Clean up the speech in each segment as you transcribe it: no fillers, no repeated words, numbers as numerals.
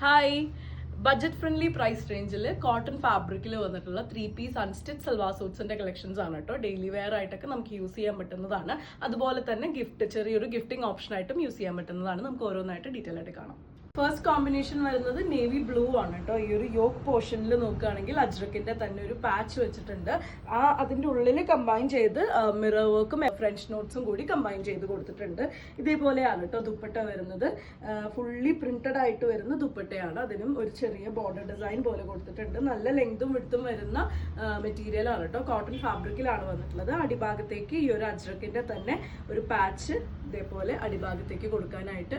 Hi, budget friendly price റേഞ്ചിൽ cotton ഫാബ്രിക്കിൽ വന്നിട്ടുള്ള 3 പീസ് അൺസ്റ്റിച്ച് സൽവാർ സൂട്ട്സിന്റെ കളക്ഷൻസ് ആണ് കേട്ടോ. ഡെയിലി വെയർ ആയിട്ടൊക്കെ നമുക്ക് യൂസ് ചെയ്യാൻ പറ്റുന്നതാണ്. അതുപോലെ തന്നെ ചെറിയൊരു ഗിഫ്റ്റിംഗ് ഓപ്ഷൻ ആയിട്ടും യൂസ് ചെയ്യാൻ പറ്റുന്നതാണ്. നമുക്ക് ഓരോന്നായിട്ട് ഡീറ്റെയിൽ ആയിട്ട് കാണാം. ഫസ്റ്റ് കോമ്പിനേഷൻ വരുന്നത് നേവി ബ്ലൂ ആണ് കേട്ടോ. ഈ ഒരു യോക്ക് പോർഷനിൽ നോക്കുകയാണെങ്കിൽ അജ്രക്കിന്റെ തന്നെ ഒരു പാച്ച് വെച്ചിട്ടുണ്ട്. അതിന്റെ ഉള്ളിൽ കമ്പൈൻ ചെയ്ത് മിറർ വർക്കും ഫ്രഞ്ച് നോട്ട്സും കൂടി കമ്പൈൻ ചെയ്ത് കൊടുത്തിട്ടുണ്ട്. ഇതേപോലെയാണ് കേട്ടോ ദുപ്പട്ട വരുന്നത്. ഫുള്ളി പ്രിന്റഡ് ആയിട്ട് വരുന്ന ദുപ്പട്ടയാണ്. അതിനും ഒരു ചെറിയ ബോർഡർ ഡിസൈൻ പോലെ കൊടുത്തിട്ടുണ്ട്. നല്ല ലെങ്തും വിഡ്ത്തും വരുന്ന മെറ്റീരിയൽ ആണ് കേട്ടോ. കോട്ടൺ ഫാബ്രിക്കിലാണ് വന്നിട്ടുള്ളത്. അടിഭാഗത്തേക്ക് ഈ ഒരു അജ്രക്കിന്റെ തന്നെ ഒരു പാച്ച് ഇതേപോലെ അടിഭാഗത്തേക്ക് കൊടുക്കാനായിട്ട്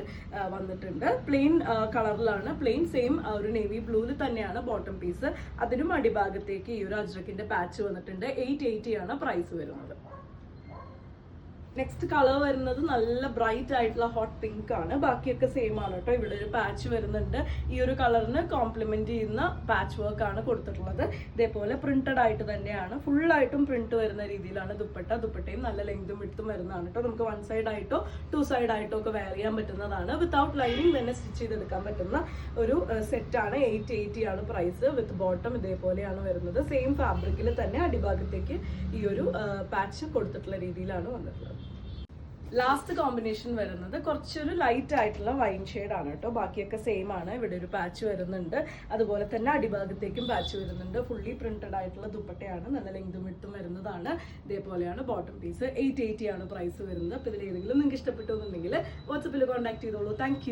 വന്നിട്ടുണ്ട്. പ്ലെയിൻ കളറിലാണ്, പ്ലെയിൻ സെയിം ഒരു നേവി ബ്ലൂവിൽ തന്നെയാണ് ബോട്ടം പീസ്. അതിനും അടിഭാഗത്തേക്ക് ഈ ഒരു അജ്രക്കിന്റെ പാച്ച് വന്നിട്ടുണ്ട്. 880 ആണ് പ്രൈസ് വരുന്നത്. നെക്സ്റ്റ് കളർ വരുന്നത് നല്ല ബ്രൈറ്റ് ആയിട്ടുള്ള ഹോട്ട് പിങ്ക് ആണ്. ബാക്കിയൊക്കെ സെയിം ആണ് കേട്ടോ. ഇവിടെ ഒരു പാച്ച് വരുന്നുണ്ട്. ഈ ഒരു കളറിന് കോംപ്ലിമെന്റ് ചെയ്യുന്ന പാച്ച് വർക്ക് ആണ് കൊടുത്തിട്ടുള്ളത്. ഇതേപോലെ പ്രിന്റഡ് ആയിട്ട് തന്നെയാണ്, ഫുൾ ആയിട്ടും പ്രിന്റ് വരുന്ന രീതിയിലാണ് ദുപ്പട്ടയും നല്ല ലെങ്തും വിഡ്ത്തും വരുന്നതാണ് കേട്ടോ. നമുക്ക് 1 സൈഡ് ആയിട്ടോ 2 സൈഡ് ആയിട്ടോ ഒക്കെ വെയർ ചെയ്യാൻ പറ്റുന്നതാണ്. വിത്തൗട്ട് ലൈനിങ് തന്നെ സ്റ്റിച്ച് ചെയ്തെടുക്കാൻ പറ്റുന്ന ഒരു സെറ്റാണ്. 880 ആണ് പ്രൈസ്. വിത്ത് ബോട്ടം ഇതേപോലെയാണ് വരുന്നത്. സെയിം ഫാബ്രിക്കിൽ തന്നെ അടിഭാഗത്തേക്ക് ഈ ഒരു പാച്ച് കൊടുത്തിട്ടുള്ള രീതിയിലാണ് വന്നിട്ടുള്ളത്. ലാസ്റ്റ് കോമ്പിനേഷൻ വരുന്നത് കുറച്ചൊരു ലൈറ്റ് ആയിട്ടുള്ള വൈൻ ഷെയ്ഡ് ആണ് കേട്ടോ. ബാക്കിയൊക്കെ സെയിം ആണ്. ഇവിടെ ഒരു പാച്ച് വരുന്നുണ്ട്. അതുപോലെ തന്നെ അടിഭാഗത്തേക്കും പാച്ച് വരുന്നുണ്ട്. ഫുള്ളി പ്രിന്റഡ് ആയിട്ടുള്ള ദുപ്പട്ടയാണ്. നല്ല ലെങ്തും വിഡ്ത്തും വരുന്നതാണ്. ഇതേപോലെയാണ് ബോട്ടം പീസ്. 880 ആണ് പ്രൈസ് വരുന്നത്. അപ്പോൾ ഇതിൽ ഏതെങ്കിലും നിങ്ങൾക്ക് ഇഷ്ടപ്പെട്ടു എന്നുണ്ടെങ്കിൽ വാട്സപ്പിൽ കോൺടാക്ട് ചെയ്തോളൂ. താങ്ക്